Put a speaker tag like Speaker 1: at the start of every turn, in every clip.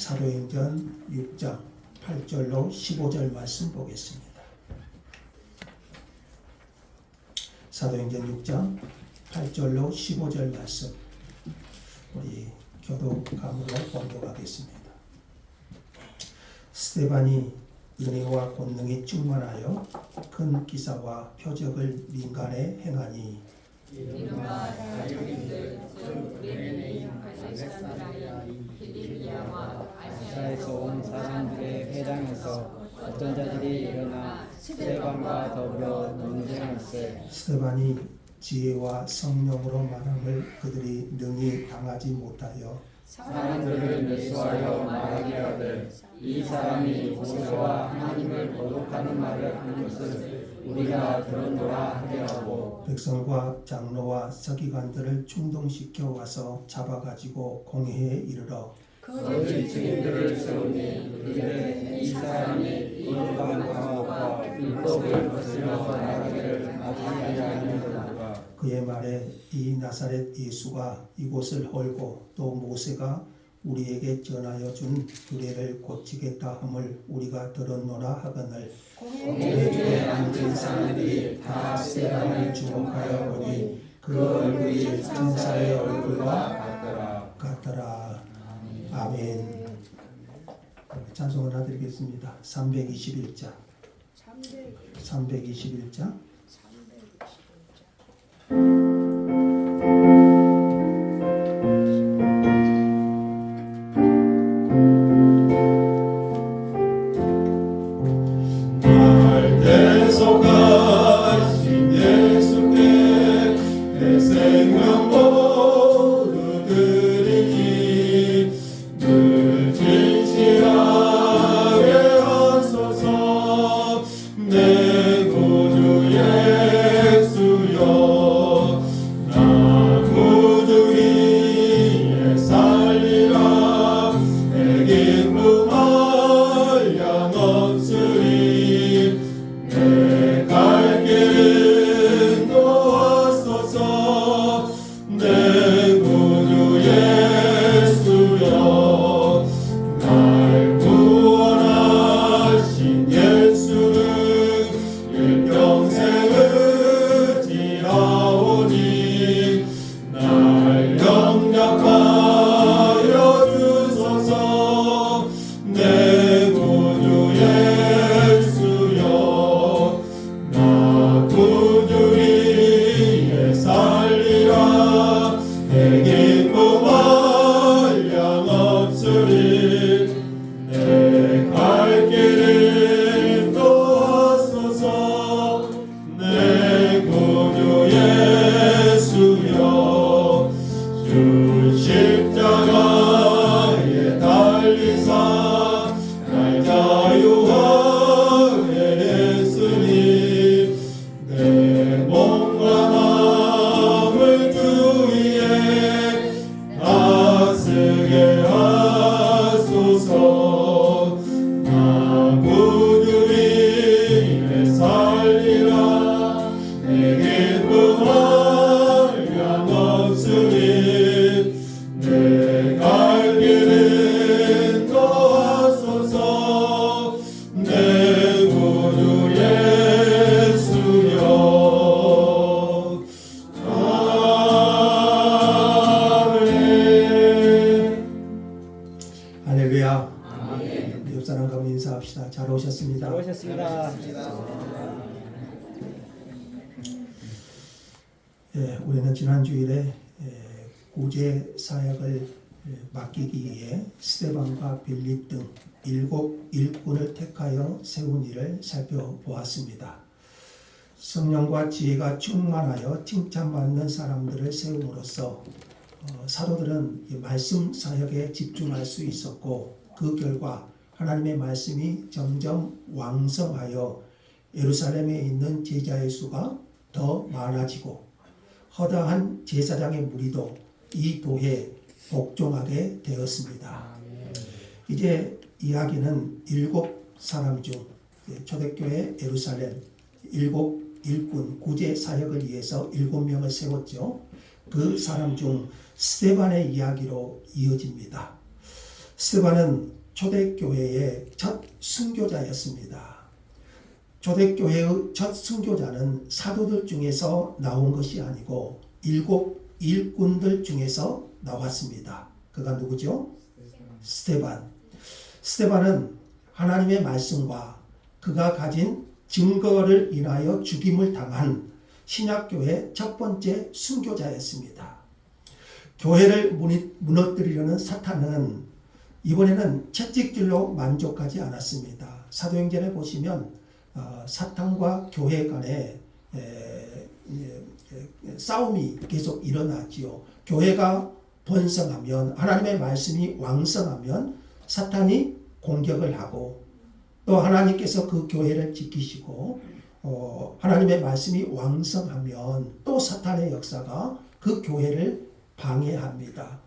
Speaker 1: 사도행전 6장 8절로 15절 말씀 보겠습니다. 사도행전 6장 8절로 15절 말씀 우리 교독감으로 봉독하겠습니다. 스데반이 은혜와 권능이 충만하여 큰 기사와 표적을 민간에 행하니
Speaker 2: 이른바 자유인들 즉 구레네 알렉산드리아 필리비아와 아시아에서 온 사람들의 회당에서 어떤 자들이 일어나 스데반과 더불어 논쟁할세.
Speaker 1: 스데반이 지혜와 성령으로 말함을 그들이 능히 당하지 못하여
Speaker 2: 사람들을 매수하여 말하게 하되 이 사람이 모세와 하나님을 거룩하는 말을 하는 것을 우리가 들었노라 하게 하고
Speaker 1: 백성과 장로와 서기관들을 충동시켜 와서 잡아가지고 공회에 이르러
Speaker 2: 거짓 증인들을 세우니 이르되 이 사람이 거룩한 방법과 율법을 거스려 말하기를 마다하지 않는도다.
Speaker 1: 그의 말에 이 나사렛 예수가 이곳을 헐고 또 모세가 우리에게 전하여 준 규례를 고치겠다 함을 우리가 들었노라 하거늘
Speaker 2: 공회 중에 앉은 사람들이 다 스데반을 주목하여 보니 그 얼굴이 천사의 얼굴과
Speaker 1: 같더라. 아멘. 찬송을 하드리겠습니다. 321자 321자 잘 오셨습니다.
Speaker 3: 잘 오셨습니다.
Speaker 1: 우리는 지난 주일에 구제 사역을 맡기기 위해 스데반과 빌립 등 7 일꾼을 택하여 세운 일을 살펴보았습니다. 성령과 지혜가 충만하여 칭찬받는 사람들을 세움으로써 사도들은 말씀 사역에 집중할 수 있었고 그 결과 하나님의 말씀이 점점 왕성하여 예루살렘에 있는 제자의 수가 더 많아지고 허다한 제사장의 무리도 이 도에 복종하게 되었습니다. 이제 이야기는 7 사람 중 초대교회 예루살렘 7 일꾼 구제 사역을 위해서 7명을 세웠죠. 그 사람 중 스데반의 이야기로 이어집니다. 스데반은 초대교회의 첫 순교자였습니다. 초대교회의 첫 순교자는 사도들 중에서 나온 것이 아니고 7 일꾼들 중에서 나왔습니다. 그가 누구죠? 스데반. 스데반은 하나님의 말씀과 그가 가진 증거를 인하여 죽임을 당한 신약교회 첫 번째 순교자였습니다. 교회를 무너뜨리려는 사탄은 이번에는 채찍질로 만족하지 않았습니다. 사도행전에 보시면 사탄과 교회 간에 싸움이 계속 일어나지요. 교회가 번성하면, 하나님의 말씀이 왕성하면 사탄이 공격을 하고, 또 하나님께서 그 교회를 지키시고 하나님의 말씀이 왕성하면 또 사탄의 역사가 그 교회를 방해합니다.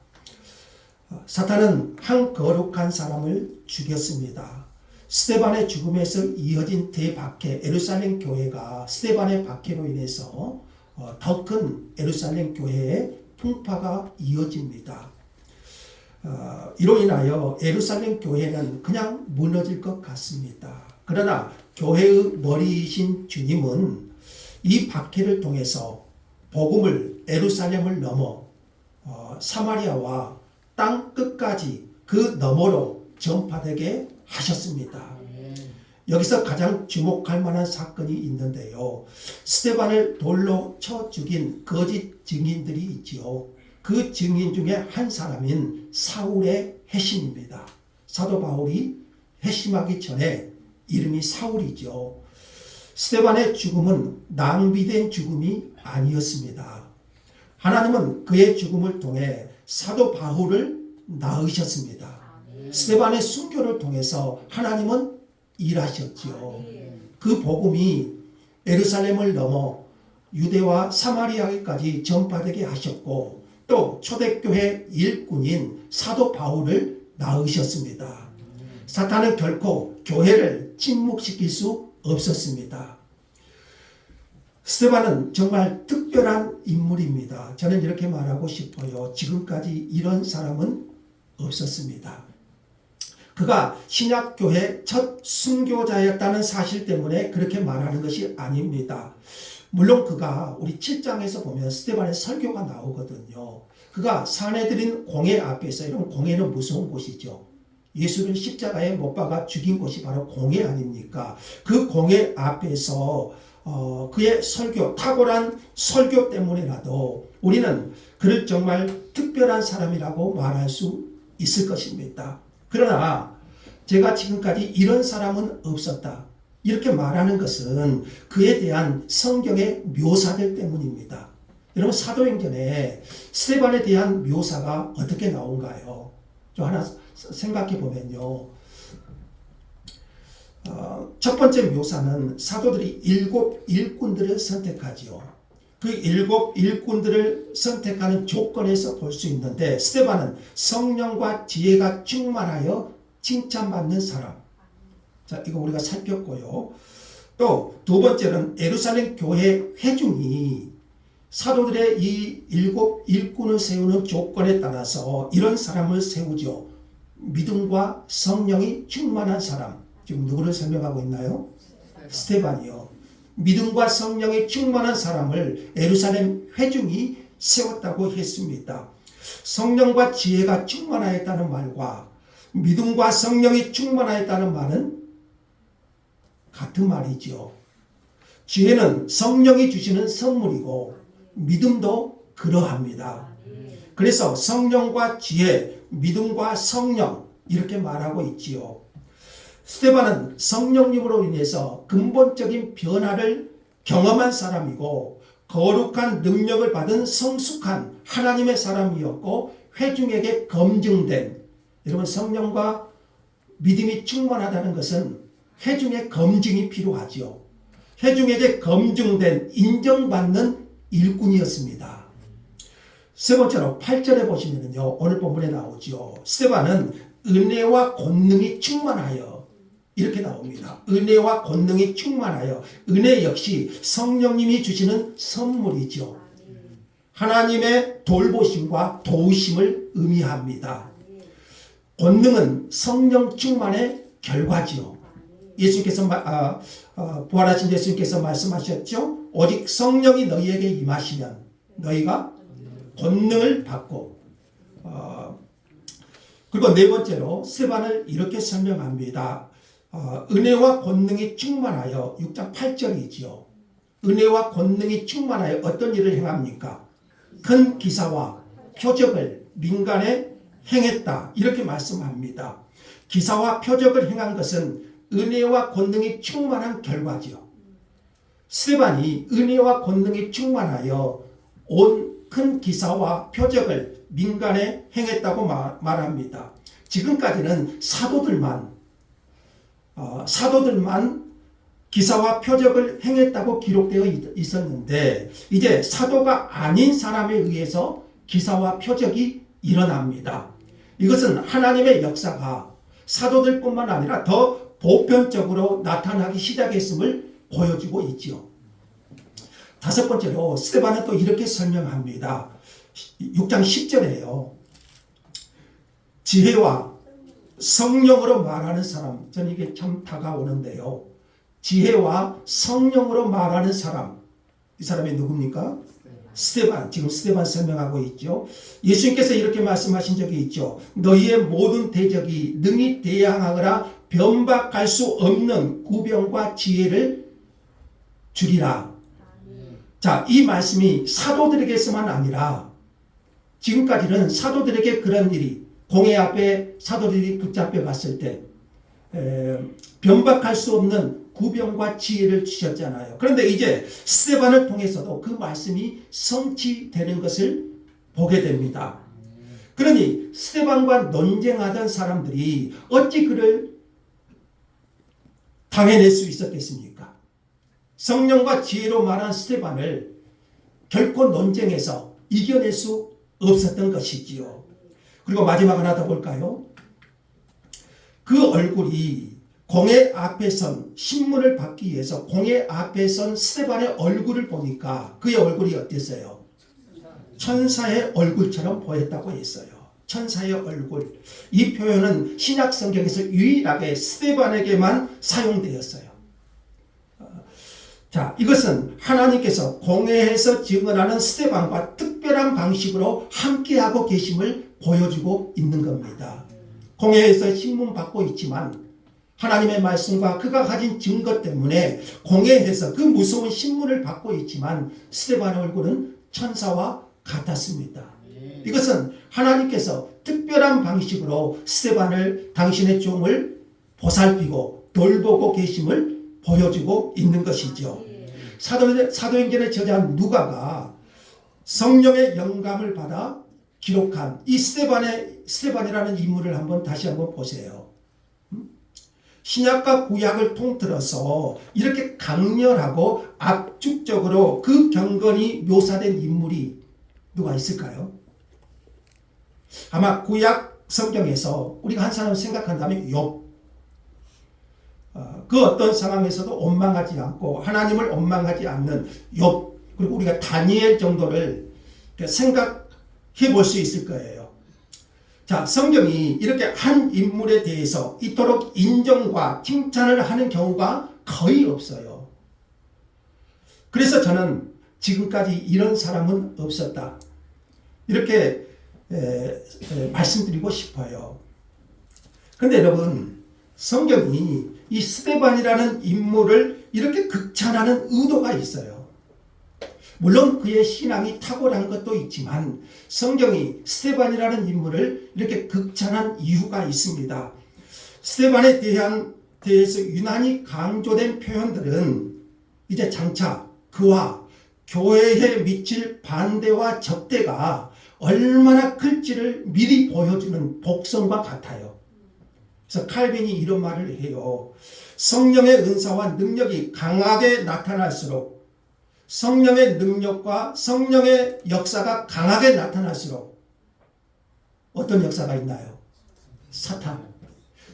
Speaker 1: 사탄은 한 거룩한 사람을 죽였습니다. 스데반의 죽음에서 이어진 대박해, 예루살렘 교회가 스데반의 박해로 인해서 더 큰 예루살렘 교회의 풍파가 이어집니다. 이로 인하여 예루살렘 교회는 그냥 무너질 것 같습니다. 그러나 교회의 머리이신 주님은 이 박해를 통해서 복음을 예루살렘을 넘어 사마리아와 땅 끝까지 그 너머로 전파되게 하셨습니다. 여기서 가장 주목할 만한 사건이 있는데요. 스데반을 돌로 쳐 죽인 거짓 증인들이 있지요. 그 증인 중에 한 사람인 사울의 회심입니다. 사도 바울이 회심하기 전에 이름이 사울이죠. 스데반의 죽음은 낭비된 죽음이 아니었습니다. 하나님은 그의 죽음을 통해 사도 바울을 낳으셨습니다. 스데반의 순교를 통해서 하나님은 일하셨지요. 그 복음이 예루살렘을 넘어 유대와 사마리아까지 전파되게 하셨고, 또 초대교회 일꾼인 사도 바울을 낳으셨습니다. 사탄은 결코 교회를 침묵시킬 수 없었습니다. 스데반은 정말 특별한 인물입니다. 저는 이렇게 말하고 싶어요. 지금까지 이런 사람은 없었습니다. 그가 신약교회 첫 순교자였다는 사실 때문에 그렇게 말하는 것이 아닙니다. 물론 그가 우리 7장에서 보면 스데반의 설교가 나오거든요. 그가 사내들인 공회 앞에서, 이런 공회는 무서운 곳이죠. 예수를 십자가에 못 박아 죽인 곳이 바로 공회 아닙니까? 그 공회 앞에서 그의 설교, 탁월한 설교 때문에라도 우리는 그를 정말 특별한 사람이라고 말할 수 있을 것입니다. 그러나 제가 지금까지 이런 사람은 없었다, 이렇게 말하는 것은 그에 대한 성경의 묘사들 때문입니다. 여러분, 사도행전에 스데반에 대한 묘사가 어떻게 나온가요? 좀 하나 생각해 보면요. 첫 번째 묘사는 사도들이 7 일꾼들을 선택하지요. 그 7 일꾼들을 선택하는 조건에서 볼 수 있는데, 스데반은 성령과 지혜가 충만하여 칭찬받는 사람. 자, 이거 우리가 살폈고요. 또 두 번째는 예루살렘 교회 회중이 사도들의 이 7 일꾼을 세우는 조건에 따라서 이런 사람을 세우죠. 믿음과 성령이 충만한 사람. 지금 누구를 설명하고 있나요? 스데반이요. 믿음과 성령이 충만한 사람을 예루살렘 회중이 세웠다고 했습니다. 성령과 지혜가 충만하였다는 말과 믿음과 성령이 충만하였다는 말은 같은 말이죠. 지혜는 성령이 주시는 선물이고 믿음도 그러합니다. 그래서 성령과 지혜, 믿음과 성령, 이렇게 말하고 있지요. 스데반은 성령님으로 인해서 근본적인 변화를 경험한 사람이고 거룩한 능력을 받은 성숙한 하나님의 사람이었고, 회중에게 검증된, 여러분, 성령과 믿음이 충만하다는 것은 회중의 검증이 필요하죠. 회중에게 검증된, 인정받는 일꾼이었습니다. 세 번째로 8절에 보시면요, 오늘 본문에 나오죠. 스데반은 은혜와 권능이 충만하여, 이렇게 나옵니다. 은혜와 권능이 충만하여. 은혜 역시 성령님이 주시는 선물이죠. 하나님의 돌보심과 도우심을 의미합니다. 권능은 성령 충만의 결과지요. 예수님께서 부활하신 예수님께서 말씀하셨죠. 오직 성령이 너희에게 임하시면 너희가 권능을 받고 그리고 네 번째로 스데반을 이렇게 설명합니다. 은혜와 권능이 충만하여 6장 8절이지요. 은혜와 권능이 충만하여 어떤 일을 행합니까? 큰 기사와 표적을 민간에 행했다. 이렇게 말씀합니다. 기사와 표적을 행한 것은 은혜와 권능이 충만한 결과지요. 스데반이 은혜와 권능이 충만하여 온 큰 기사와 표적을 민간에 행했다고 말합니다. 지금까지는 사도들만 기사와 표적을 행했다고 기록되어 있었는데 이제 사도가 아닌 사람에 의해서 기사와 표적이 일어납니다. 이것은 하나님의 역사가 사도들뿐만 아니라 더 보편적으로 나타나기 시작했음을 보여주고 있지요. 다섯 번째로 스데반은 또 이렇게 설명합니다. 6장 10절에요. 지혜와 성령으로 말하는 사람, 저는 이게 참 다가오는데요. 지혜와 성령으로 말하는 사람, 이 사람이 누굽니까? 스데반, 지금 스데반 설명하고 있죠. 예수님께서 이렇게 말씀하신 적이 있죠. 너희의 모든 대적이 능히 대항하거나 변박할 수 없는 구병과 지혜를 주리라. 자, 이 말씀이 사도들에게서만 아니라 지금까지는 사도들에게 그런 일이 공회 앞에 사도들이 붙잡혀 갔을 때 변박할 수 없는 구병과 지혜를 주셨잖아요. 그런데 이제 스데반을 통해서도 그 말씀이 성취되는 것을 보게 됩니다. 그러니 스데반과 논쟁하던 사람들이 어찌 그를 당해낼 수 있었겠습니까? 성령과 지혜로 말한 스데반을 결코 논쟁에서 이겨낼 수 없었던 것이지요. 그리고 마지막 하나 더 볼까요? 그 얼굴이 공회 앞에 선 신문을 받기 위해서 공회 앞에 선 스데반의 얼굴을 보니까 그의 얼굴이 어땠어요? 천사의 얼굴처럼 보였다고 했어요. 천사의 얼굴. 이 표현은 신약 성경에서 유일하게 스데반에게만 사용되었어요. 자, 이것은 하나님께서 공회에서 증언하는 스데반과 특별한 방식으로 함께하고 계심을 보여주고 있는 겁니다. 공회에서 신문 받고 있지만 하나님의 말씀과 그가 가진 증거 때문에 공회에서 그 무서운 신문을 받고 있지만 스데반의 얼굴은 천사와 같았습니다. 이것은 하나님께서 특별한 방식으로 스데반을 당신의 종을 보살피고 돌보고 계심을 보여주고 있는 것이죠. 사도행전의 저자인 누가가 성령의 영감을 받아 기록한 이 스데반이라는 인물을 다시 한번 보세요. 신약과 구약을 통틀어서 이렇게 강렬하고 압축적으로 그 경건이 묘사된 인물이 누가 있을까요? 아마 구약 성경에서 우리가 한 사람 생각한다면 욥. 그 어떤 상황에서도 원망하지 않고 하나님을 원망하지 않는 욥, 그리고 우리가 다니엘 정도를 생각해 볼 수 있을 거예요. 자, 성경이 이렇게 한 인물에 대해서 이토록 인정과 칭찬을 하는 경우가 거의 없어요. 그래서 저는 지금까지 이런 사람은 없었다, 이렇게 말씀드리고 싶어요. 그런데 여러분, 성경이 이 스데반이라는 인물을 이렇게 극찬하는 의도가 있어요. 물론 그의 신앙이 탁월한 것도 있지만 성경이 스데반이라는 인물을 이렇게 극찬한 이유가 있습니다. 스데반에 대해서 유난히 강조된 표현들은 이제 장차 그와 교회에 미칠 반대와 적대가 얼마나 클지를 미리 보여주는 복선과 같아요. 그래서 칼빈이 이런 말을 해요. 성령의 은사와 능력이 강하게 나타날수록, 성령의 능력과 성령의 역사가 강하게 나타날수록 어떤 역사가 있나요?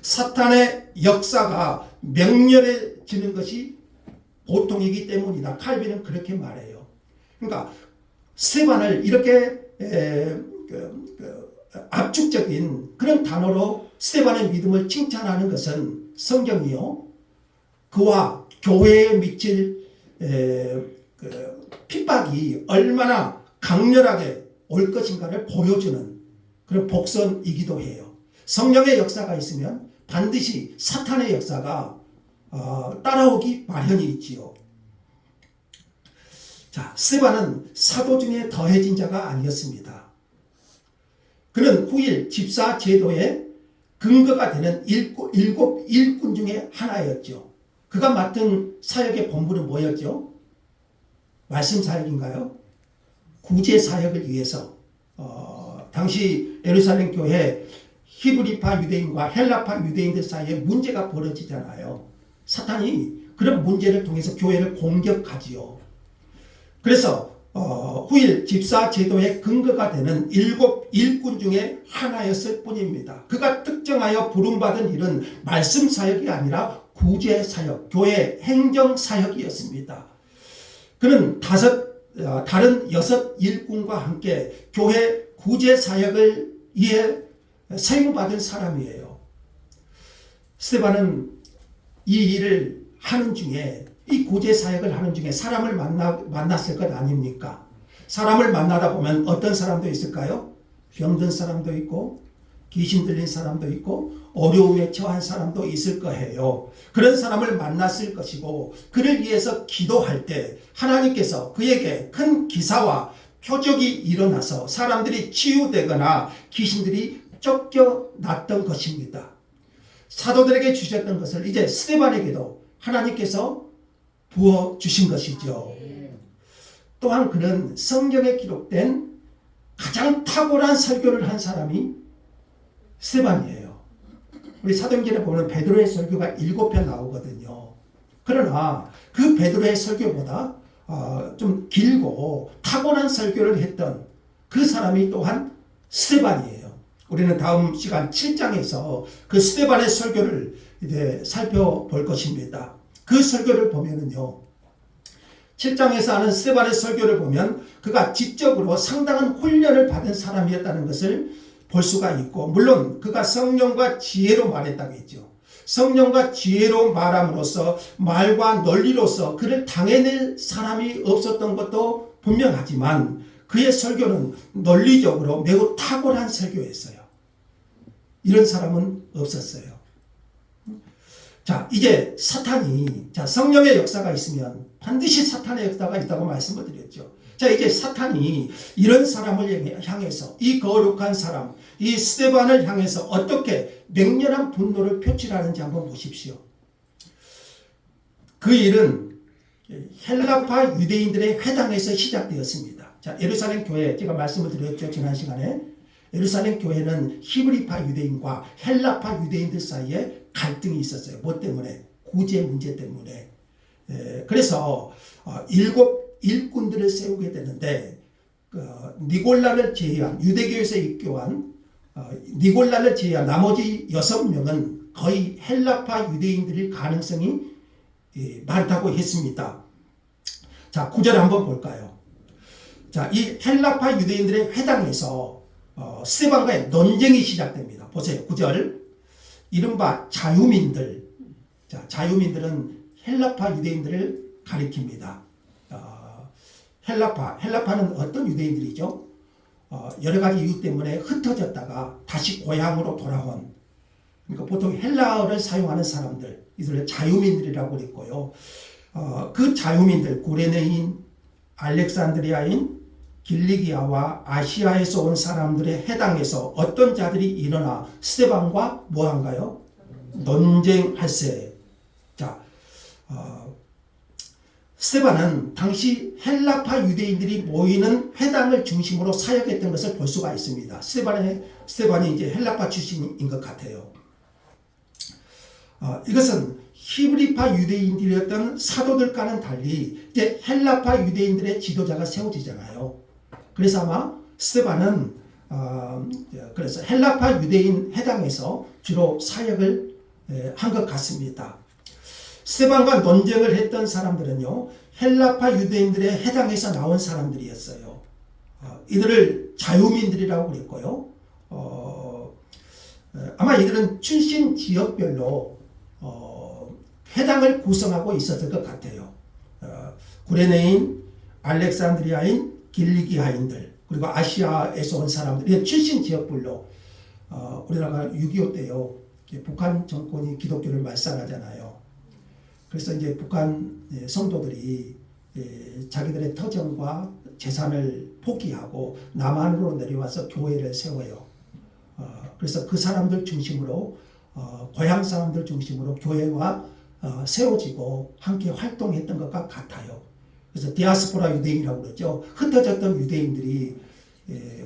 Speaker 1: 사탄의 역사가 맹렬해지는 것이 보통이기 때문이다. 칼빈은 그렇게 말해요. 그러니까 스데반을 이렇게 압축적인 그런 단어로 스데반의 믿음을 칭찬하는 것은 성경이요, 그와 교회에 미칠 핍박이 얼마나 강렬하게 올 것인가를 보여주는 그런 복선이기도 해요. 성령의 역사가 있으면 반드시 사탄의 역사가 따라오기 마련이 있지요. 자, 스데반은 사도 중에 더해진 자가 아니었습니다. 그는 후일 집사 제도의 근거가 되는 일곱 일꾼 중에 하나였죠. 그가 맡은 사역의 본부는 뭐였죠? 말씀 사역인가요? 구제 사역을 위해서 당시 예루살렘 교회 히브리파 유대인과 헬라파 유대인들 사이에 문제가 벌어지잖아요. 사탄이 그런 문제를 통해서 교회를 공격하지요. 그래서 후일 집사 제도의 근거가 되는 일곱 일꾼 중에 하나였을 뿐입니다. 그가 특정하여 부름받은 일은 말씀 사역이 아니라 구제 사역, 교회 행정 사역이었습니다. 그는 다른 6 일꾼과 함께 교회 구제 사역을 위해 사용받은 사람이에요. 스데반은 이 일을 하는 중에, 이 구제 사역을 하는 중에 사람을 만났을 것 아닙니까? 사람을 만나다 보면 어떤 사람도 있을까요? 병든 사람도 있고 귀신 들린 사람도 있고 어려움에 처한 사람도 있을 거예요. 그런 사람을 만났을 것이고, 그를 위해서 기도할 때 하나님께서 그에게 큰 기사와 표적이 일어나서 사람들이 치유되거나 귀신들이 쫓겨났던 것입니다. 사도들에게 주셨던 것을 이제 스데반에게도 하나님께서 부어주신 것이죠. 또한 그는 성경에 기록된 가장 탁월한 설교를 한 사람이 스데반이에요. 우리 사도행전에 보면 베드로의 설교가 7편 나오거든요. 그러나 그 베드로의 설교보다 좀 길고 탁월한 설교를 했던 그 사람이 또한 스데반이에요. 우리는 다음 시간 7장에서 그 스데반의 설교를 이제 살펴볼 것입니다. 그 설교를 보면은요, 7장에서 하는 스데반의 설교를 보면 그가 지적으로 상당한 훈련을 받은 사람이었다는 것을 볼 수가 있고, 물론 그가 성령과 지혜로 말했다고 했죠. 성령과 지혜로 말함으로써 말과 논리로서 그를 당해낼 사람이 없었던 것도 분명하지만 그의 설교는 논리적으로 매우 탁월한 설교였어요. 이런 사람은 없었어요. 자, 이제 사탄이, 성령의 역사가 있으면 반드시 사탄의 역사가 있다고 말씀을 드렸죠. 자, 이제 사탄이 이런 사람을 향해서, 이 거룩한 사람, 이 스데반을 향해서 어떻게 맹렬한 분노를 표출하는지 한번 보십시오. 그 일은 헬라파 유대인들의 회당에서 시작되었습니다. 자, 예루살렘 교회, 제가 말씀을 드렸죠, 지난 시간에. 예루살렘 교회는 히브리파 유대인과 헬라파 유대인들 사이에 갈등이 있었어요. 뭐 때문에? 구제 문제 때문에. 그래서 7 일꾼들을 세우게 되는데, 니골라를 제외한, 유대교에서 입교한 니골라를 제외한 나머지 6명은 거의 헬라파 유대인들일 가능성이 많다고 했습니다. 자, 9절 한번 볼까요? 자, 이 헬라파 유대인들의 회당에서 스데반과의 논쟁이 시작됩니다. 보세요. 9절. 이른바 자유민들. 자, 자유민들은 헬라파 유대인들을 가리킵니다. 헬라파는 어떤 유대인들이죠? 여러 가지 이유 때문에 흩어졌다가 다시 고향으로 돌아온, 그러니까 보통 헬라어를 사용하는 사람들, 이들을 자유민들이라고 그랬고요. 그 자유민들, 구레네인, 알렉산드리아인, 길리기아와 아시아에서 온 사람들의 해당에서 어떤 자들이 일어나 스데반과 뭐한가요? 논쟁할세. 자, 스데반은 당시 헬라파 유대인들이 모이는 회당을 중심으로 사역했던 것을 볼 수가 있습니다. 스데반이 이제 헬라파 출신인 것 같아요. 이것은 히브리파 유대인들이었던 사도들과는 달리 이제 헬라파 유대인들의 지도자가 세워지잖아요. 그래서 아마 스데반은 그래서 헬라파 유대인 회당에서 주로 사역을 한 것 같습니다. 스데반과 논쟁을 했던 사람들은요, 헬라파 유대인들의 해당에서 나온 사람들이었어요. 이들을 자유민들이라고 그랬고요. 아마 이들은 출신 지역별로 회당을 구성하고 있었을 것 같아요. 구레네인, 알렉산드리아인, 길리기아인들, 그리고 아시아에서 온 사람들, 출신 지역별로 우리나라가 6.25 때요, 북한 정권이 기독교를 말살하잖아요. 그래서 이제 북한 성도들이 자기들의 터전과 재산을 포기하고 남한으로 내려와서 교회를 세워요. 그래서 그 사람들 중심으로 고향 사람들 중심으로 교회가 세워지고 함께 활동했던 것과 같아요. 그래서 디아스포라 유대인이라고 그러죠. 흩어졌던 유대인들이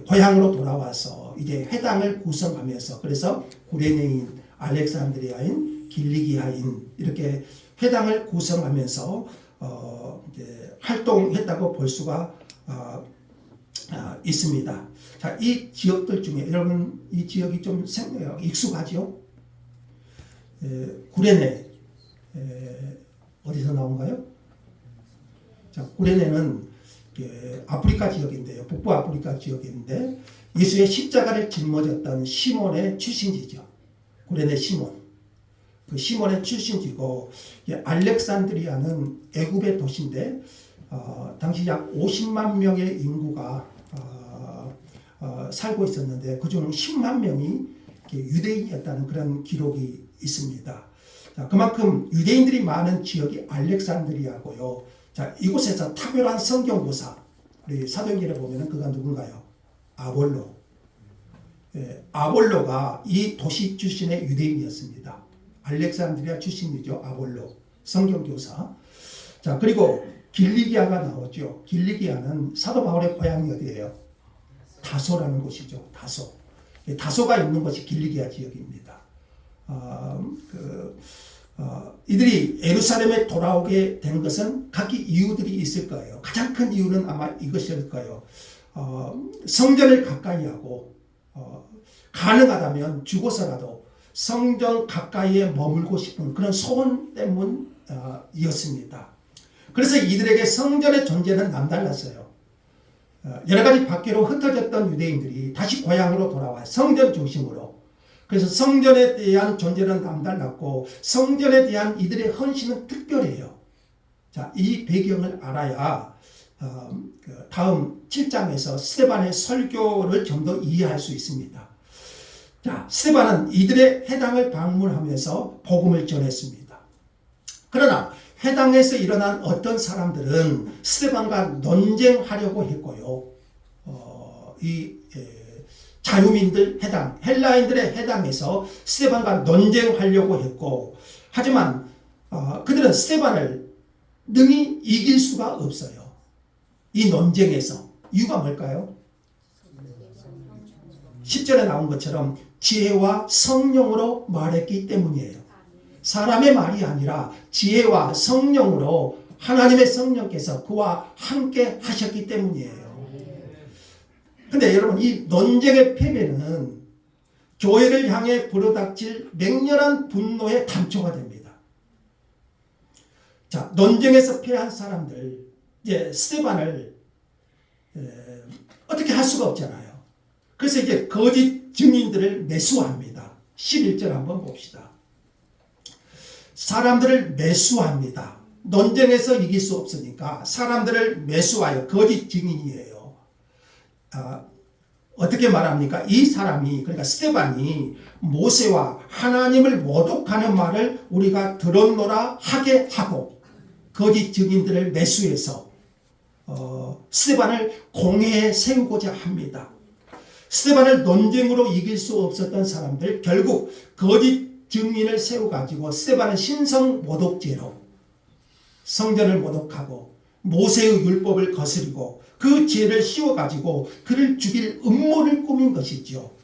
Speaker 1: 고향으로 돌아와서 이제 회당을 구성하면서, 그래서 구레네인, 알렉산드리아인, 길리기아인 이렇게 회당을 구성하면서 이제 활동했다고 볼 수가 있습니다. 자, 이 지역들 중에 여러분 이 지역이 좀 익숙하죠? 구레네 어디서 나온가요? 자, 구레네는 아프리카 지역인데요. 북부 아프리카 지역인데 예수의 십자가를 짊어졌던 시몬의 출신지죠. 구레네 시몬. 그 시몬의 출신지고, 알렉산드리아는 애굽의 도시인데 당시 약 50만 명의 인구가 살고 있었는데 그중 10만 명이 유대인이었다는 그런 기록이 있습니다. 자, 그만큼 유대인들이 많은 지역이 알렉산드리아고요. 자, 이곳에서 탁월한 성경고사, 우리 사도행전에 보면은 그가 누군가요? 아볼로. 아볼로가 이 도시 출신의 유대인이었습니다. 알렉산드리아 출신이죠. 아볼로. 성경교사. 자, 그리고 길리기아가 나오죠. 길리기아는 사도 바울의 고향이 어디예요? 다소라는 곳이죠. 다소. 다소가 있는 것이 길리기아 지역입니다. 이들이 예루살렘에 돌아오게 된 것은 각기 이유들이 있을 거예요. 가장 큰 이유는 아마 이것일 거예요. 성전을 가까이 하고 가능하다면 죽어서라도 성전 가까이에 머물고 싶은 그런 소원 때문이었습니다. 그래서 이들에게 성전의 존재는 남달랐어요. 여러 가지 밖으로 흩어졌던 유대인들이 다시 고향으로 돌아와요. 성전 중심으로. 그래서 성전에 대한 존재는 남달랐고 성전에 대한 이들의 헌신은 특별해요. 자, 이 배경을 알아야 다음 7장에서 스데반의 설교를 좀 더 이해할 수 있습니다. 자, 스데반은 이들의 회당을 방문하면서 복음을 전했습니다. 그러나 회당에서 일어난 어떤 사람들은 스데반과 논쟁하려고 했고요. 자유민들 회당, 헬라인들의 회당에서 스데반과 논쟁하려고 했고, 하지만 그들은 스데반을 능히 이길 수가 없어요. 이 논쟁에서. 이유가 뭘까요? 10절에 나온 것처럼 지혜와 성령으로 말했기 때문이에요. 사람의 말이 아니라 지혜와 성령으로 하나님의 성령께서 그와 함께 하셨기 때문이에요. 근데 여러분, 이 논쟁의 패배는 교회를 향해 불어닥칠 맹렬한 분노의 단초가 됩니다. 자, 논쟁에서 패한 사람들, 이제 스데반을 어떻게 할 수가 없잖아요. 그래서 이제 거짓 증인들을 매수합니다. 11절 한번 봅시다. 사람들을 매수합니다. 논쟁에서 이길 수 없으니까 사람들을 매수하여 거짓 증인이에요. 어떻게 말합니까? 이 사람이, 그러니까 스데반이 모세와 하나님을 모독하는 말을 우리가 들었노라 하게 하고 거짓 증인들을 매수해서 스데반을 공회에 세우고자 합니다. 스데반을 논쟁으로 이길 수 없었던 사람들, 결국 거짓 증인을 세워가지고 스데반은 신성 모독죄로 성전을 모독하고 모세의 율법을 거스리고 그 죄를 씌워가지고 그를 죽일 음모를 꾸민 것이죠.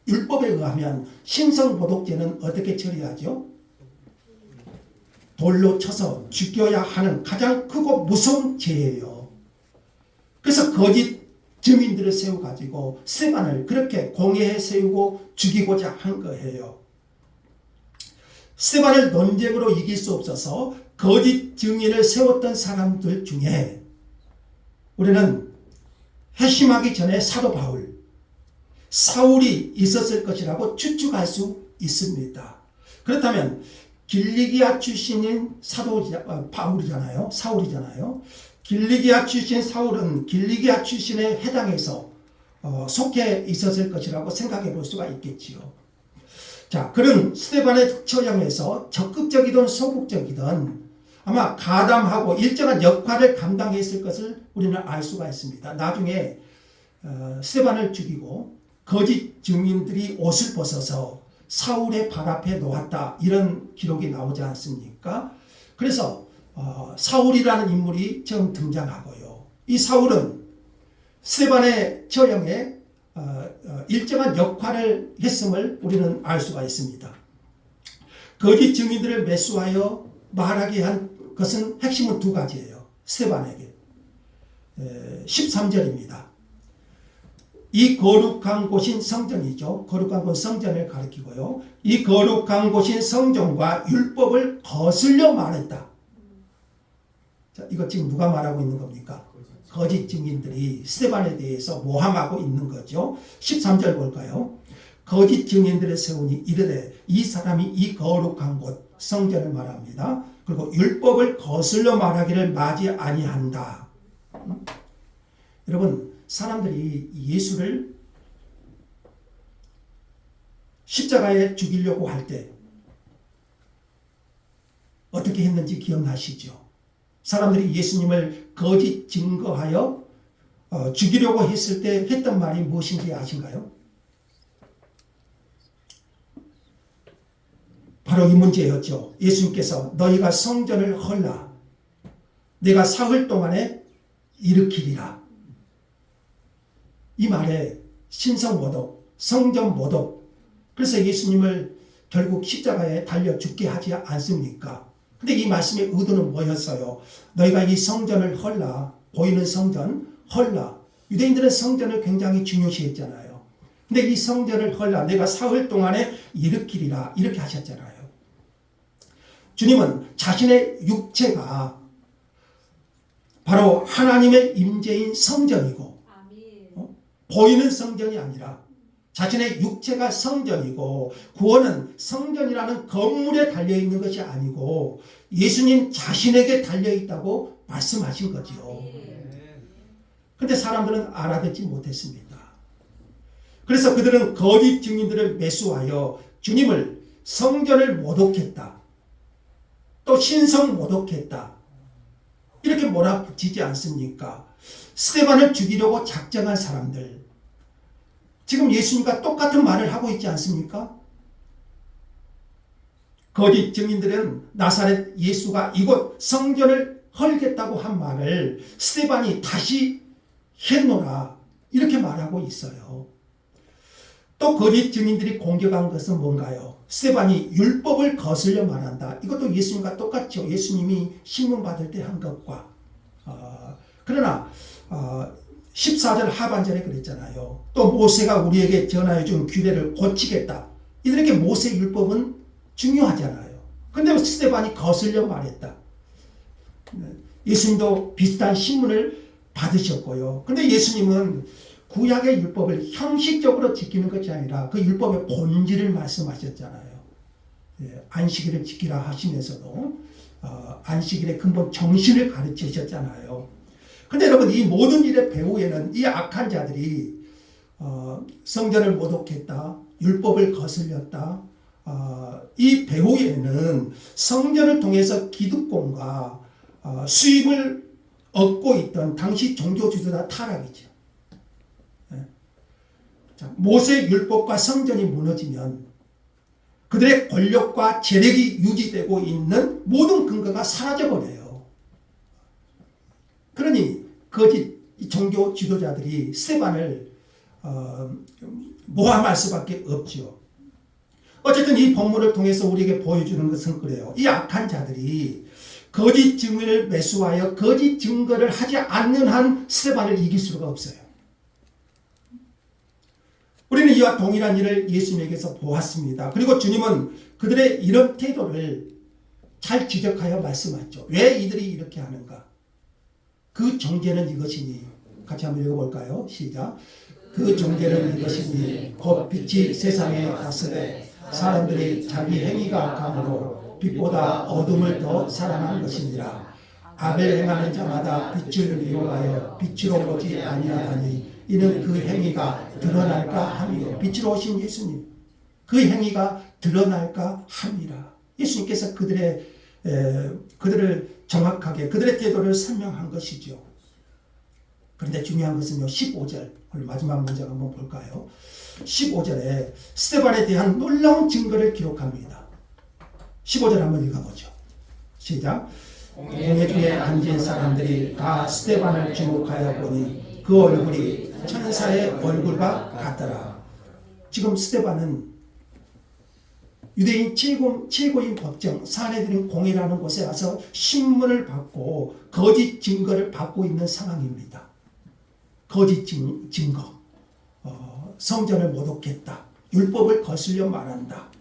Speaker 1: 율법에 의하면 신성 모독죄는 어떻게 처리하죠? 돌로 쳐서 죽여야 하는 가장 크고 무서운 죄예요. 그래서 거짓 증인들을 세워가지고 스데반을 그렇게 공회에 세우고 죽이고자 한 거예요. 스데반을 논쟁으로 이길 수 없어서 거짓 증인을 세웠던 사람들 중에 우리는 회심하기 전에 사도 바울, 사울이 있었을 것이라고 추측할 수 있습니다. 그렇다면 길리기아 출신인 바울이잖아요. 사울이잖아요. 길리기아 출신 사울은 길리기아 출신에 해당해서 속해 있었을 것이라고 생각해 볼 수가 있겠지요. 자, 그런 스데반의 처형에서 적극적이든 소극적이든 아마 가담하고 일정한 역할을 감당했을 것을 우리는 알 수가 있습니다. 나중에 스데반을 죽이고 거짓 증인들이 옷을 벗어서 사울의 발 앞에 놓았다, 이런 기록이 나오지 않습니까? 그래서 사울이라는 인물이 처음 등장하고요. 이 사울은 스데반의 처형에 일정한 역할을 했음을 우리는 알 수가 있습니다. 거짓 증인들을 매수하여 말하게 한 것은 핵심은 두 가지예요. 스데반에게. 13절입니다. 이 거룩한 곳인 성전이죠. 거룩한 곳 성전을 가리키고요. 이 거룩한 곳인 성전과 율법을 거슬려 말했다. 자, 이거 지금 누가 말하고 있는 겁니까? 거짓 증인들이 스데반에 대해서 모함하고 있는 거죠. 13절 볼까요? 거짓 증인들을 세우니 이르되 이 사람이 이 거룩한 곳 성전을 말합니다. 그리고 율법을 거슬러 말하기를 마지 아니한다. 여러분, 사람들이 예수를 십자가에 죽이려고 할 때 어떻게 했는지 기억나시죠? 사람들이 예수님을 거짓 증거하여 죽이려고 했을 때 했던 말이 무엇인지 아신가요? 바로 이 문제였죠. 예수님께서 너희가 성전을 헐라, 내가 사흘 동안에 일으키리라. 이 말에 신성모독, 성전모독, 그래서 예수님을 결국 십자가에 달려 죽게 하지 않습니까? 근데 이 말씀의 의도는 뭐였어요? 너희가 이 성전을 헐라, 보이는 성전 헐라. 유대인들은 성전을 굉장히 중요시했잖아요. 근데 이 성전을 헐라, 내가 사흘 동안에 일으키리라, 이렇게 하셨잖아요. 주님은 자신의 육체가 바로 하나님의 임재인 성전이고, 보이는 성전이 아니라 자신의 육체가 성전이고, 구원은 성전이라는 건물에 달려있는 것이 아니고 예수님 자신에게 달려있다고 말씀하신 거죠. 그런데 사람들은 알아듣지 못했습니다. 그래서 그들은 거짓 증인들을 매수하여 주님을 성전을 모독했다, 또 신성 모독했다, 이렇게 몰아붙이지 않습니까? 스데반을 죽이려고 작정한 사람들, 지금 예수님과 똑같은 말을 하고 있지 않습니까? 거짓 증인들은 나사렛 예수가 이곳 성전을 헐겠다고 한 말을 스데반이 다시 했노라, 이렇게 말하고 있어요. 또 거짓 증인들이 공격한 것은 뭔가요? 스데반이 율법을 거슬려 말한다. 이것도 예수님과 똑같죠. 예수님이 신문 받을 때 한 것과. 그러나 14절 하반절에 그랬잖아요. 또 모세가 우리에게 전하여 준 규례를 고치겠다. 이들에게 모세 율법은 중요하잖아요. 근데 스데반이 거슬려 말했다. 예수님도 비슷한 신문을 받으셨고요. 근데 예수님은 구약의 율법을 형식적으로 지키는 것이 아니라 그 율법의 본질을 말씀하셨잖아요. 안식일을 지키라 하시면서도 안식일의 근본 정신을 가르치셨잖아요. 근데 여러분, 이 모든 일의 배후에는 이 악한 자들이 성전을 모독했다, 율법을 거슬렸다, 이 배후에는 성전을 통해서 기득권과 수입을 얻고 있던 당시 종교 지도자 타락이죠. 모세 율법과 성전이 무너지면 그들의 권력과 재력이 유지되고 있는 모든 근거가 사라져버려요. 그러니 거짓 종교 지도자들이 스데반을 모함할 수밖에 없죠. 어쨌든 이 본문을 통해서 우리에게 보여주는 것은 그래요. 이 악한 자들이 거짓 증인을 매수하여 거짓 증거를 하지 않는 한 스데반을 이길 수가 없어요. 우리는 이와 동일한 일을 예수님에게서 보았습니다. 그리고 주님은 그들의 이런 태도를 잘 지적하여 말씀하죠. 왜 이들이 이렇게 하는가? 그 정죄는 이것이니. 같이 한번 읽어볼까요? 시작. 그 종교는 이것이니 곧 빛이 세상에 갔으되 사람들이 자기 행위가 악함으로 빛보다 어둠을 더 사랑한 것이니라. 악을 행하는 자마다 빛을 미워하여 빛으로 오지 아니하나니 이는 그 행위가 드러날까 함이요. 빛으로 오신 예수님, 그 행위가 드러날까 함이라. 예수님께서 그들을 정확하게 그들의 태도를 설명한 것이죠. 그런데 중요한 것은요, 15절, 오늘 마지막 문장 한번 볼까요? 15절에 스데반에 대한 놀라운 증거를 기록합니다. 15절 한번 읽어보죠. 시작. 공회 중에 앉은 사람들이 다 스데반을 주목하여 보니 그 얼굴이 천사의 얼굴과 같더라. 지금 스데반은 유대인 최고인 법정 사내들인 공회라는 곳에 와서 신문을 받고 거짓 증거를 받고 있는 상황입니다. 거짓 증거, 성전을 모독했다, 율법을 거슬려 말한다.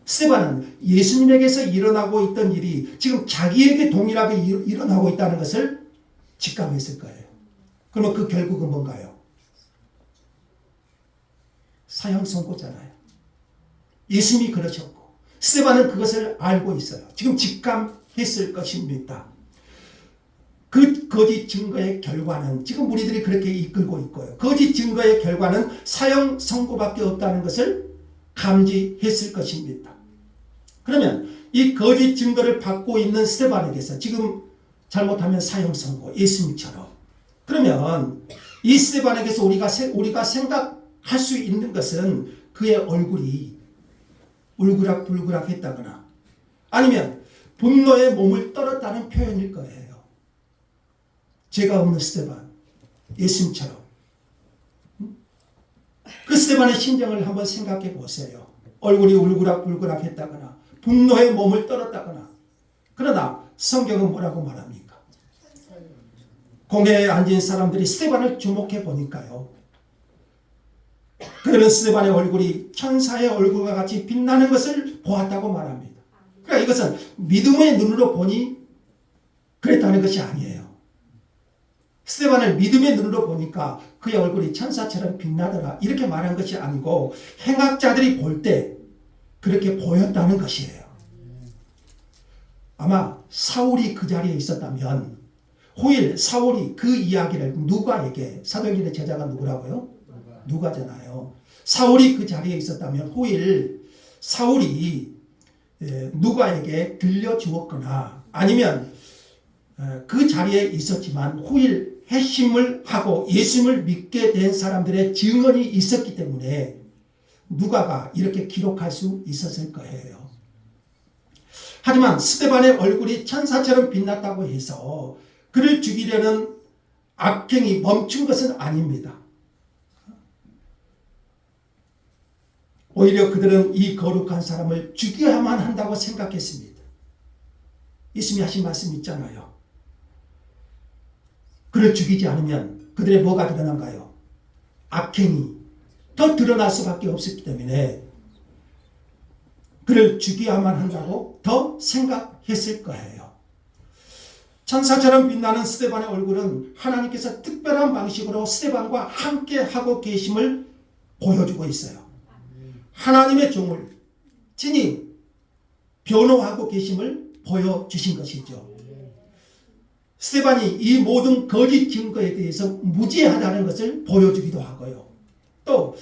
Speaker 1: 스데반은 예수님에게서 일어나고 있던 일이 지금 자기에게 동일하게 일어나고 있다는 것을 직감했을 거예요. 그러면 그 결국은 뭔가요? 사형 선고잖아요. 예수님이 그러셨고 스데반은 그것을 알고 있어요. 지금 직감했을 것입니다. 그 거짓 증거의 결과는 지금 우리들이 그렇게 이끌고 있고요. 거짓 증거의 결과는 사형 선고밖에 없다는 것을 감지했을 것입니다. 그러면 이 거짓 증거를 받고 있는 스데반에게서 지금 잘못하면 사형 선고, 예수님처럼. 그러면 이 스데반에게서 우리가 생각할 수 있는 것은 그의 얼굴이 울그락불그락 했다거나 아니면 분노에 몸을 떨었다는 표현일 거예요. 죄가 없는 스데반, 예수님처럼. 그 스데반의 심정을 한번 생각해 보세요. 얼굴이 울그락불그락 했다거나 분노에 몸을 떨었다거나. 그러나 성경은 뭐라고 말합니까? 공회에 앉은 사람들이 스데반을 주목해 보니까요, 그들은 스데반의 얼굴이 천사의 얼굴과 같이 빛나는 것을 보았다고 말합니다. 그러니까 이것은 믿음의 눈으로 보니 그랬다는 것이 아니에요. 스데반을 믿음의 눈으로 보니까 그의 얼굴이 천사처럼 빛나더라 이렇게 말한 것이 아니고 행악자들이 볼 때 그렇게 보였다는 것이에요. 아마 사울이 그 자리에 있었다면 후일 사울이 그 이야기를 누가에게, 사도행전의 제자가 누구라고요? 누가잖아요. 사울이 그 자리에 있었다면 후일 사울이 누가에게 들려주었거나 아니면 그 자리에 있었지만 후일 회심을 하고 예수님을 믿게 된 사람들의 증언이 있었기 때문에 누가가 이렇게 기록할 수 있었을 거예요. 하지만 스데반의 얼굴이 천사처럼 빛났다고 해서 그를 죽이려는 악행이 멈춘 것은 아닙니다. 오히려 그들은 이 거룩한 사람을 죽여야만 한다고 생각했습니다. 예수님이 하신 말씀 있잖아요. 그를 죽이지 않으면 그들의 뭐가 드러난가요? 악행이 더 드러날 수밖에 없었기 때문에 그를 죽여야만 한다고 더 생각했을 거예요. 천사처럼 빛나는 스데반의 얼굴은 하나님께서 특별한 방식으로 스데반과 함께 하고 계심을 보여주고 있어요. 하나님의 종을 친히 변호하고 계심을 보여주신 것이죠. 스데반이 이 모든 거짓 증거에 대해서 무죄하다는 것을 보여주기도 하고요. 또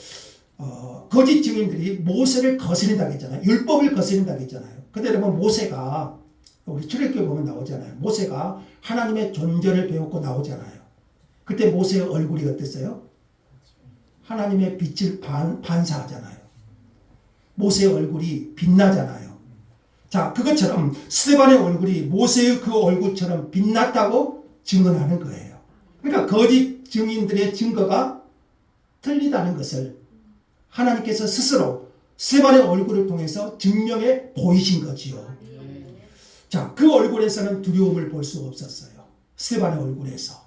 Speaker 1: 거짓 증인들이 모세를 거스린다고 했잖아요. 율법을 거스린다고 했잖아요. 그때 보면 모세가, 우리 출애굽기에 보면 나오잖아요. 모세가 하나님의 존재를 배웠고 나오잖아요. 그때 모세의 얼굴이 어땠어요? 하나님의 빛을 반사하잖아요. 모세의 얼굴이 빛나잖아요. 자, 그것처럼 스데반의 얼굴이 모세의 그 얼굴처럼 빛났다고 증언하는 거예요. 그러니까 거짓 증인들의 증거가 틀리다는 것을 하나님께서 스스로 스데반의 얼굴을 통해서 증명해 보이신 거지요. 자, 그 얼굴에서는 두려움을 볼 수 없었어요. 스데반의 얼굴에서.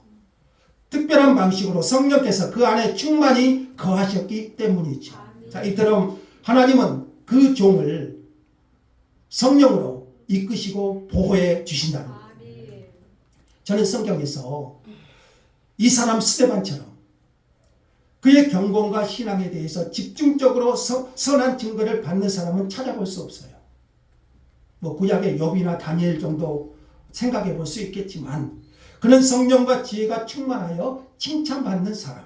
Speaker 1: 특별한 방식으로 성령께서 그 안에 충만히 거하셨기 때문이죠. 자, 이처럼 하나님은 그 종을 성령으로 이끄시고 보호해 주신다는 거예요. 저는 성경에서 이 사람 스데반처럼 그의 경건과 신앙에 대해서 집중적으로 선한 증거를 받는 사람은 찾아볼 수 없어요. 뭐 구약의 욥이나 다니엘 정도 생각해 볼 수 있겠지만 그는 성령과 지혜가 충만하여 칭찬받는 사람,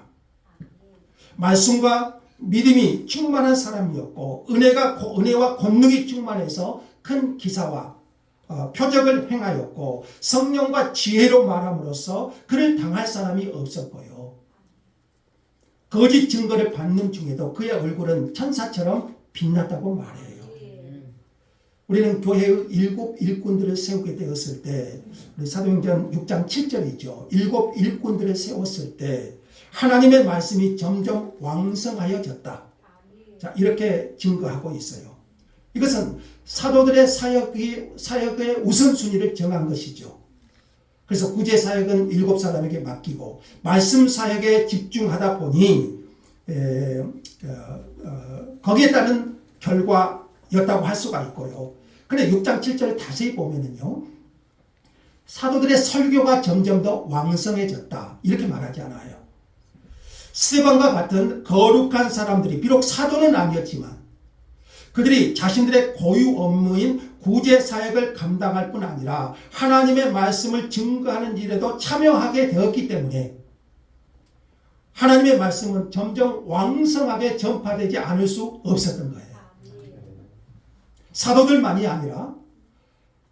Speaker 1: 말씀과 믿음이 충만한 사람이었고 은혜와 권능이 충만해서 큰 기사와 표적을 행하였고 성령과 지혜로 말함으로써 그를 당할 사람이 없었고요. 거짓 증거를 받는 중에도 그의 얼굴은 천사처럼 빛났다고 말해요. 우리는 교회의 7 일꾼들을 세우게 되었을 때, 우리 사도행전 6장 7절이죠. 7 일꾼들을 세웠을 때 하나님의 말씀이 점점 왕성하여졌다. 자, 이렇게 증거하고 있어요. 이것은 사도들의 사역의 우선순위를 정한 것이죠. 그래서 구제 사역은 7사람에게 맡기고 말씀 사역에 집중하다 보니 거기에 따른 결과였다고 할 수가 있고요. 그런데 6장 7절을 자세히 보면은요, 사도들의 설교가 점점 더 왕성해졌다 이렇게 말하지 않아요. 스데반과 같은 거룩한 사람들이 비록 사도는 아니었지만 그들이 자신들의 고유 업무인 구제 사역을 감당할 뿐 아니라 하나님의 말씀을 증거하는 일에도 참여하게 되었기 때문에 하나님의 말씀은 점점 왕성하게 전파되지 않을 수 없었던 거예요. 사도들만이 아니라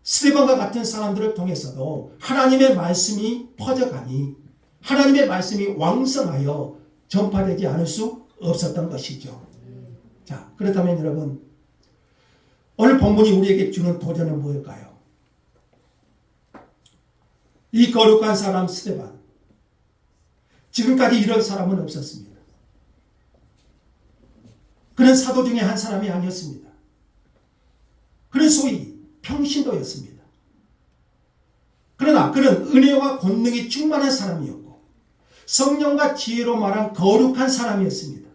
Speaker 1: 스데반과 같은 사람들을 통해서도 하나님의 말씀이 퍼져가니 하나님의 말씀이 왕성하여 전파되지 않을 수 없었던 것이죠. 자, 그렇다면 여러분, 오늘 본문이 우리에게 주는 도전은 무엇일까요? 이 거룩한 사람 스데반, 지금까지 이런 사람은 없었습니다. 그는 사도 중에 한 사람이 아니었습니다. 그는 소위 평신도였습니다. 그러나 그는 은혜와 권능이 충만한 사람이었고 성령과 지혜로 말한 거룩한 사람이었습니다.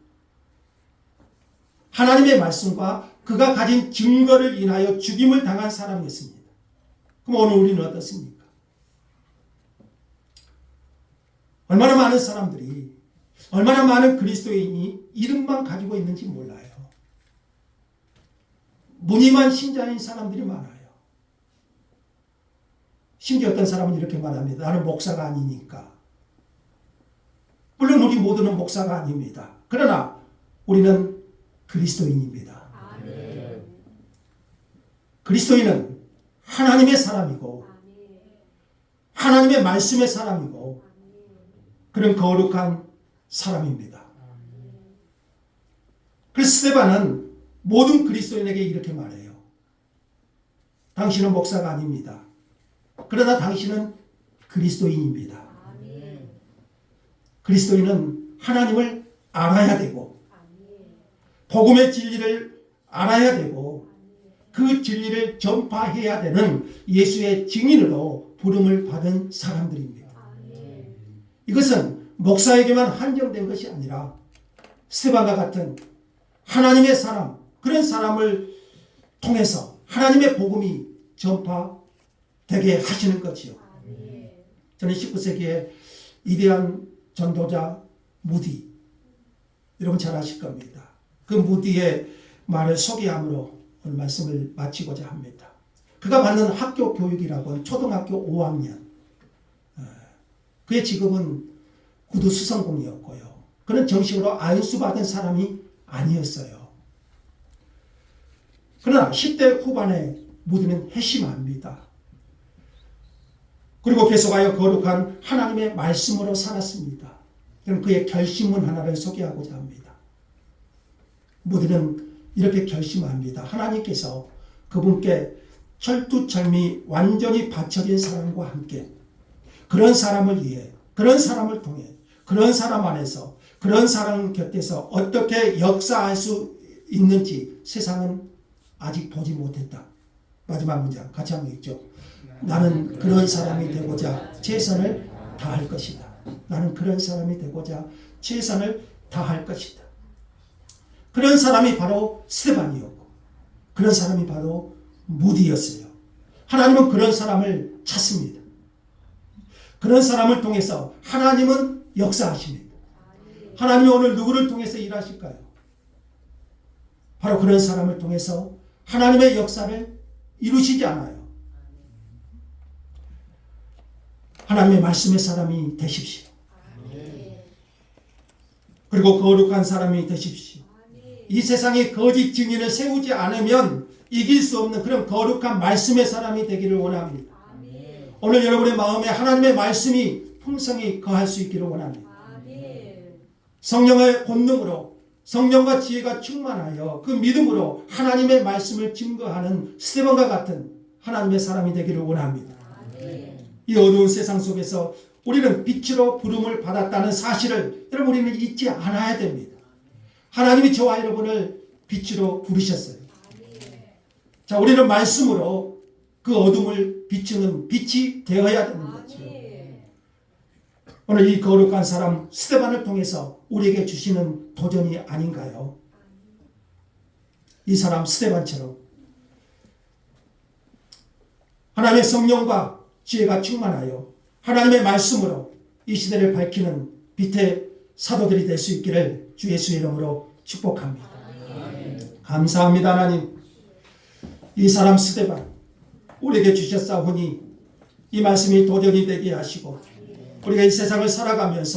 Speaker 1: 하나님의 말씀과 그가 가진 증거를 인하여 죽임을 당한 사람이었습니다. 그럼 오늘 우리는 어떻습니까? 얼마나 많은 사람들이, 얼마나 많은 그리스도인이 이름만 가지고 있는지 몰라요. 무늬만 신자인 사람들이 많아요. 심지어 어떤 사람은 이렇게 말합니다. 나는 목사가 아니니까. 물론 우리 모두는 목사가 아닙니다. 그러나 우리는 그리스도인입니다. 그리스도인은 하나님의 사람이고 하나님의 말씀의 사람이고 그런 거룩한 사람입니다. 그래서 스데반은 모든 그리스도인에게 이렇게 말해요. 당신은 목사가 아닙니다. 그러나 당신은 그리스도인입니다. 그리스도인은 하나님을 알아야 되고 복음의 진리를 알아야 되고 그 진리를 전파해야 되는 예수의 증인으로 부름을 받은 사람들입니다. 이것은 목사에게만 한정된 것이 아니라 스데반과 같은 하나님의 사람, 그런 사람을 통해서 하나님의 복음이 전파되게 하시는 것이요. 저는 19세기에 위대한 전도자 무디, 여러분 잘 아실 겁니다. 그 무디의 말을 소개함으로 오늘 말씀을 마치고자 합니다. 그가 받는 학교 교육이라고는 초등학교 5학년. 그의 직업은 구두 수선공이었고요. 그는 정식으로 안수받은 사람이 아니었어요. 그러나 10대 후반에 무디는 회심합니다. 그리고 계속하여 거룩한 하나님의 말씀으로 살았습니다. 저는 그의 결심문 하나를 소개하고자 합니다. 무디는 이렇게 결심합니다. 하나님께서 그분께 철두철미 완전히 바쳐진 사람과 함께 그런 사람을 위해, 그런 사람을 통해, 그런 사람 안에서, 그런 사람 곁에서 어떻게 역사할 수 있는지 세상은 아직 보지 못했다. 마지막 문장 같이 한번 읽죠. 나는 그런 사람이 되고자 최선을 다할 것이다. 나는 그런 사람이 되고자 최선을 다할 것이다. 그런 사람이 바로 스데반이었고 그런 사람이 바로 무디였어요. 하나님은 그런 사람을 찾습니다. 그런 사람을 통해서 하나님은 역사하십니다. 하나님이 오늘 누구를 통해서 일하실까요? 바로 그런 사람을 통해서 하나님의 역사를 이루시지 않아요. 하나님의 말씀의 사람이 되십시오. 그리고 거룩한 사람이 되십시오. 이 세상에 거짓 증인을 세우지 않으면 이길 수 없는 그런 거룩한 말씀의 사람이 되기를 원합니다. 오늘 여러분의 마음에 하나님의 말씀이 풍성히 거할 수 있기를 원합니다. 성령의 권능으로 성령과 지혜가 충만하여 그 믿음으로 하나님의 말씀을 증거하는 스데반과 같은 하나님의 사람이 되기를 원합니다. 이 어두운 세상 속에서 우리는 빛으로 부름을 받았다는 사실을 여러분 우리는 잊지 않아야 됩니다. 하나님이 저와 여러분을 빛으로 부르셨어요. 자, 우리는 말씀으로 그 어둠을 비추는 빛이 되어야 되는 거죠. 오늘 이 거룩한 사람 스데반을 통해서 우리에게 주시는 도전이 아닌가요? 이 사람 스데반처럼 하나님의 성령과 지혜가 충만하여 하나님의 말씀으로 이 시대를 밝히는 빛의 사도들이 될 수 있기를 주 예수의 이름으로 축복합니다. 감사합니다. 하나님, 이 사람 스데반 우리에게 주셨사오니 이 말씀이 도전이 되게 하시고 우리가 이 세상을 살아가면서